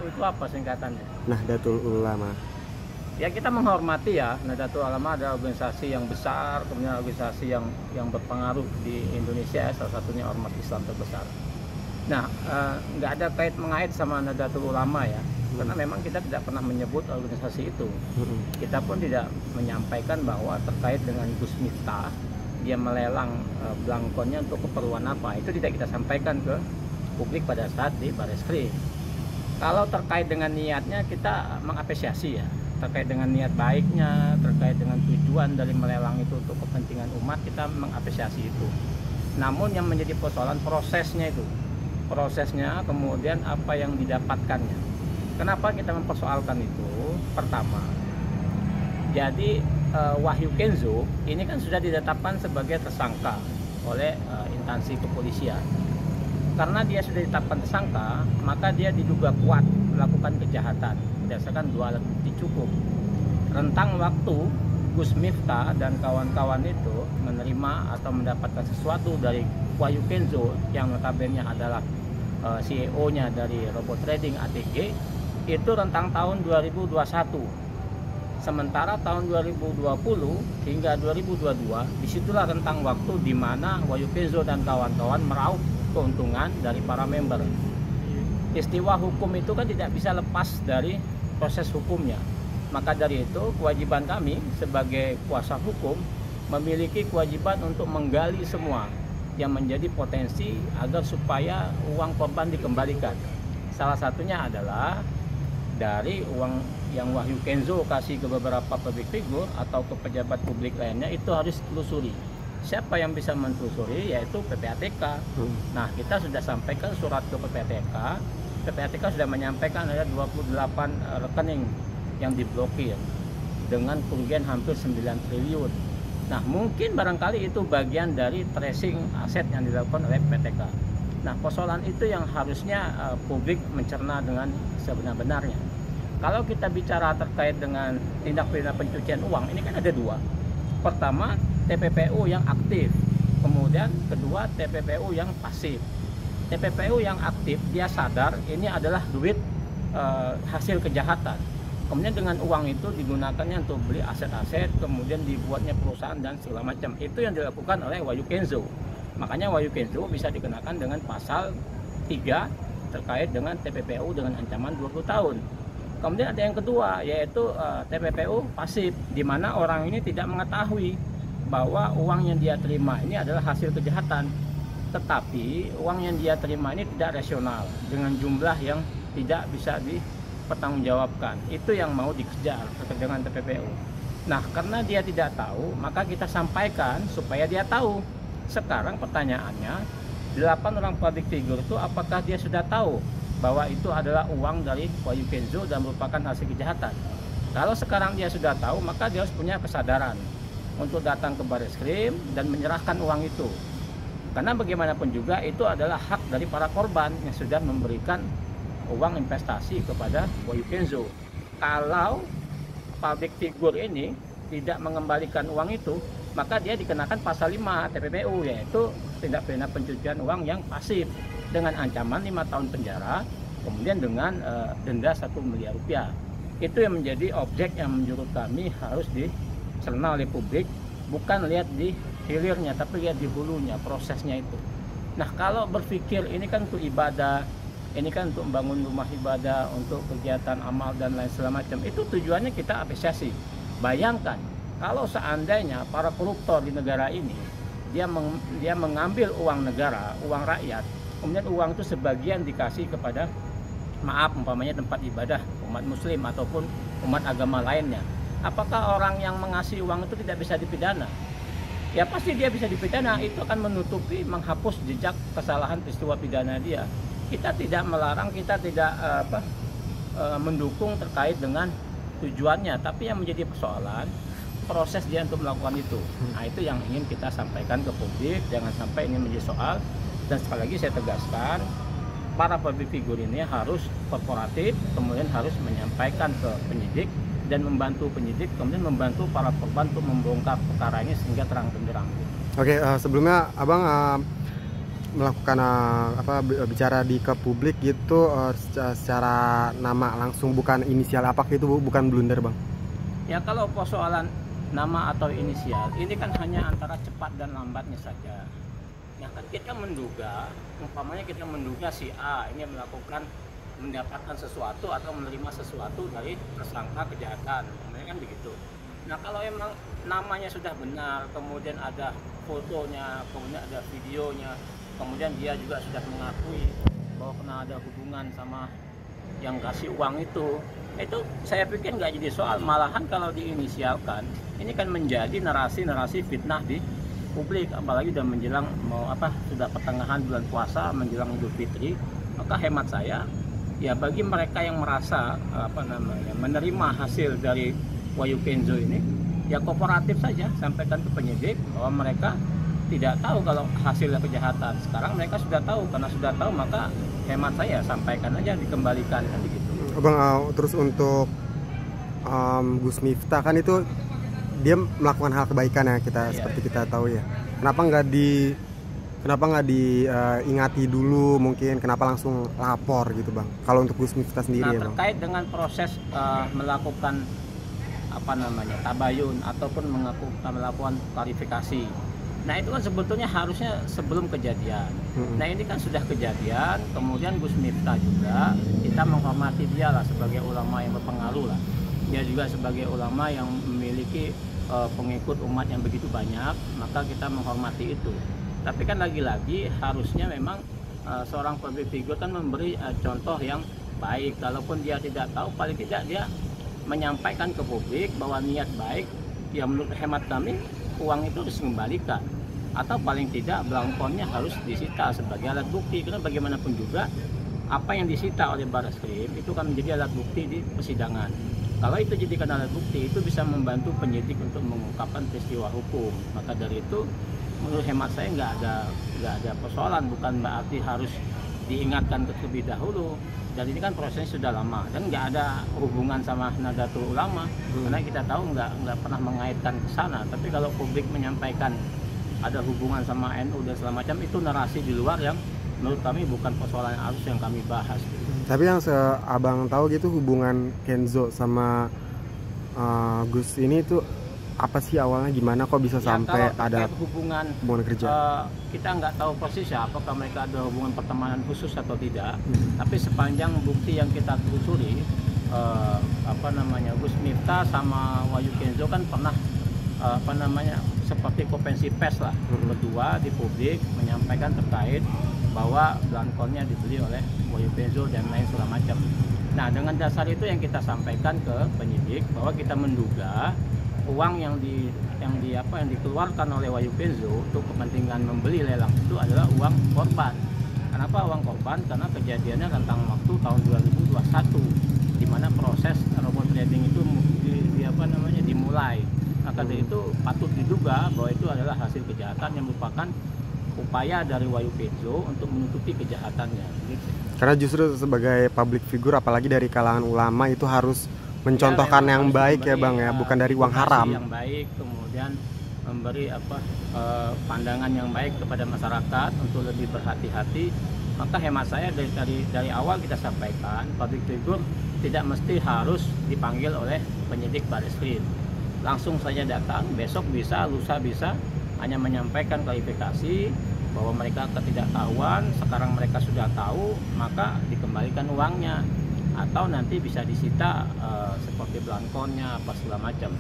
NU itu apa singkatannya? Nahdlatul Ulama. Ya kita menghormati ya, Nahdlatul Ulama adalah organisasi yang besar, kemudian organisasi yang berpengaruh di Indonesia, salah satunya ormas Islam terbesar. Nah, nggak ada kait mengait sama Nahdlatul Ulama ya, karena memang kita tidak pernah menyebut organisasi itu. Kita pun tidak menyampaikan bahwa terkait dengan Gus Miftah, dia melelang belangkonnya untuk keperluan apa, itu tidak kita sampaikan ke publik pada saat di Bareskrim. Kalau terkait dengan niatnya kita mengapresiasi ya, terkait dengan niat baiknya, terkait dengan tujuan dari melelang itu untuk kepentingan umat, kita mengapresiasi itu. Namun yang menjadi persoalan prosesnya itu, prosesnya kemudian apa yang didapatkannya. Kenapa kita mempersoalkan itu? Pertama, jadi Wahyu Kenzo ini kan sudah ditetapkan sebagai tersangka oleh instansi kepolisian. Karena dia sudah ditetapkan tersangka, maka dia diduga kuat melakukan kejahatan berdasarkan 2 alat bukti cukup. Rentang waktu Gus Miftah dan kawan-kawan itu menerima atau mendapatkan sesuatu dari Wahyu Kenzo yang notabene adalah CEO-nya dari Robot Trading ATG, itu rentang tahun 2021. Sementara tahun 2020 hingga 2022 disitulah rentang waktu di mana Wahyu Kenzo dan kawan-kawan meraup keuntungan dari para member. Istiwa hukum itu kan tidak bisa lepas dari proses hukumnya. Maka dari itu kewajiban kami sebagai kuasa hukum memiliki kewajiban untuk menggali semua yang menjadi potensi agar supaya uang korban dikembalikan. Salah satunya adalah dari uang yang Wahyu Kenzo kasih ke beberapa public figure atau ke pejabat publik lainnya, itu harus ditelusuri. Siapa yang bisa menelusuri? Yaitu PPATK. Nah, kita sudah sampaikan surat ke PPATK. PPATK sudah menyampaikan ada 28 rekening yang diblokir dengan kerugian hampir 9 triliun. Nah, mungkin barangkali itu bagian dari tracing aset yang dilakukan oleh PPATK. Nah, persoalan itu yang harusnya publik mencerna dengan sebenar-benarnya. Kalau kita bicara terkait dengan tindak pidana pencucian uang, ini kan ada 2. Pertama, TPPU yang aktif, kemudian kedua TPPU yang pasif. TPPU yang aktif dia sadar ini adalah duit hasil kejahatan. Kemudian dengan uang itu digunakannya untuk beli aset-aset, kemudian dibuatnya perusahaan dan segala macam. Itu yang dilakukan oleh Wahyu Kenzo. Makanya Wahyu Kenzo bisa dikenakan dengan pasal 3 terkait dengan TPPU dengan ancaman 20 tahun. Kemudian ada yang kedua, yaitu TPPU pasif, di mana orang ini tidak mengetahui bahwa uang yang dia terima ini adalah hasil kejahatan. Tetapi uang yang dia terima ini tidak rasional, dengan jumlah yang tidak bisa dipertanggungjawabkan. Itu yang mau dikejar terkait dengan TPPU. Nah, karena dia tidak tahu, maka kita sampaikan supaya dia tahu. Sekarang pertanyaannya, 8 orang public figure itu apakah dia sudah tahu bahwa itu adalah uang dari Wahyu Kenzo dan merupakan hasil kejahatan? Kalau sekarang dia sudah tahu, maka dia harus punya kesadaran untuk datang ke Bareskrim dan menyerahkan uang itu. Karena bagaimanapun juga itu adalah hak dari para korban yang sudah memberikan uang investasi kepada Wahyu Kenzo. Kalau public figure ini tidak mengembalikan uang itu, maka dia dikenakan pasal 5 TPPU, yaitu tindak pidana pencucian uang yang pasif dengan ancaman 5 tahun penjara, kemudian dengan denda 1 miliar rupiah. Itu yang menjadi objek yang menurut kami harus dicerna oleh publik, bukan lihat di hilirnya tapi lihat di hulunya, prosesnya itu. Nah, kalau berpikir ini kan untuk ibadah, ini kan untuk membangun rumah ibadah, untuk kegiatan amal dan lain segala macam, itu tujuannya kita apresiasi. Bayangkan kalau seandainya para koruptor di negara ini dia mengambil uang negara, uang rakyat, kemudian uang itu sebagian dikasih kepada umpamanya tempat ibadah umat muslim ataupun umat agama lainnya. Apakah orang yang mengasih uang itu tidak bisa dipidana? Ya pasti dia bisa dipidana, itu akan menutupi, menghapus jejak kesalahan peristiwa pidana dia. Kita tidak melarang, kita tidak mendukung terkait dengan tujuannya, tapi yang menjadi persoalan proses dia untuk melakukan itu. Nah, itu yang ingin kita sampaikan ke publik, jangan sampai ini menjadi soal. Dan sekali lagi saya tegaskan, para public figure ini harus korporatif, kemudian harus menyampaikan ke penyidik dan membantu penyidik, kemudian membantu para korban untuk membongkar perkara ini sehingga terang benderang. Oke, sebelumnya Abang melakukan bicara ke publik gitu secara nama langsung, bukan inisial, apakah itu bukan blunder, Bang? Ya kalau persoalan nama atau inisial ini kan hanya antara cepat dan lambatnya saja. Ya kan kita menduga, umpamanya kita menduga si A ini mendapatkan sesuatu atau menerima sesuatu dari tersangka kejahatan, umpamanya kan begitu. Nah kalau emang namanya sudah benar, kemudian ada fotonya, kemudian ada videonya, kemudian dia juga sudah mengakui bahwa pernah ada hubungan sama yang kasih uang itu saya pikir nggak jadi soal. Malahan kalau diinisialkan, ini kan menjadi narasi-narasi fitnah di publik, apalagi udah menjelang sudah pertengahan bulan puasa menjelang Idul Fitri. Maka hemat saya, ya bagi mereka yang merasa menerima hasil dari Wahyu Kenzo ini, ya kooperatif saja, sampaikan ke penyidik bahwa mereka tidak tahu kalau hasilnya kejahatan. Sekarang mereka sudah tahu, karena sudah tahu maka hemat saya sampaikan aja, dikembalikan kan begitu. Bang, terus untuk Gus Miftah kan itu dia melakukan hal kebaikan ya, seperti kita tahu ya. Kenapa nggak diingati dulu, mungkin kenapa langsung lapor gitu, Bang? Kalau untuk Gus Miftah sendiri ya, Bang. Terkait dengan proses melakukan tabayun ataupun melakukan klarifikasi. Nah itu kan sebetulnya harusnya sebelum kejadian. Nah ini kan sudah kejadian, kemudian Gus Miftah juga kita menghormati dia lah sebagai ulama yang berpengaruh lah. Dia juga sebagai ulama yang memiliki pengikut umat yang begitu banyak, maka kita menghormati itu. Tapi kan lagi-lagi harusnya memang seorang public figure kan memberi contoh yang baik. Kalaupun dia tidak tahu, paling tidak dia menyampaikan ke publik bahwa niat baik, ya menurut hemat kami uang itu harus dikembalikan, atau paling tidak belangkonnya harus disita sebagai alat bukti, karena bagaimanapun juga apa yang disita oleh Barreskrim itu kan menjadi alat bukti di persidangan. Kalau itu jadikan alat bukti, itu bisa membantu penyidik untuk mengungkapkan peristiwa hukum. Maka dari itu menurut hemat saya nggak ada persoalan, bukan berarti harus diingatkan terlebih dahulu. Dan ini kan prosesnya sudah lama dan nggak ada hubungan sama Nahdlatul Ulama, karena kita tahu nggak pernah mengaitkan ke sana. Tapi kalau publik menyampaikan ada hubungan sama NU dan segala macam, itu narasi di luar yang menurut kami bukan persoalan arus yang kami bahas. Tapi yang abang tahu gitu, hubungan Kenzo sama Gus ini tuh apa sih awalnya, gimana kok bisa sampai ada hubungan kerja? Kita nggak tahu persis ya apakah mereka ada hubungan pertemanan khusus atau tidak. Tapi sepanjang bukti yang kita telusuri, Gus Miftah sama Wahyu Kenzo kan pernah seperti konvensi pers lah berdua di publik menyampaikan terkait bahwa belangkonnya dibeli oleh Wahyu Kenzo dan lain segala macam. Nah dengan dasar itu yang kita sampaikan ke penyidik bahwa kita menduga uang yang dikeluarkan oleh Wahyu Kenzo untuk kepentingan membeli lelang itu adalah uang korban. Kenapa uang korban? Karena kejadiannya rentang waktu tahun 2021, di mana proses robot trading itu dimulai. Maka dari itu patut diduga bahwa itu adalah hasil kejahatan yang merupakan upaya dari Wahyu Kenzo untuk menutupi kejahatannya. Gitu. Karena justru sebagai public figure, apalagi dari kalangan ulama, itu harus mencontohkan yang baik ya Bang ya, bukan dari uang haram. Yang baik, kemudian memberi pandangan yang baik kepada masyarakat untuk lebih berhati-hati. Maka hemat saya dari awal kita sampaikan, public figure tidak mesti harus dipanggil oleh penyidik Barreskrim. Langsung saja datang, besok bisa, lusa bisa, hanya menyampaikan klarifikasi bahwa mereka ketidaktahuan, sekarang mereka sudah tahu, maka dikembalikan uangnya. Atau nanti bisa disita seperti belangkonnya apa segala macam.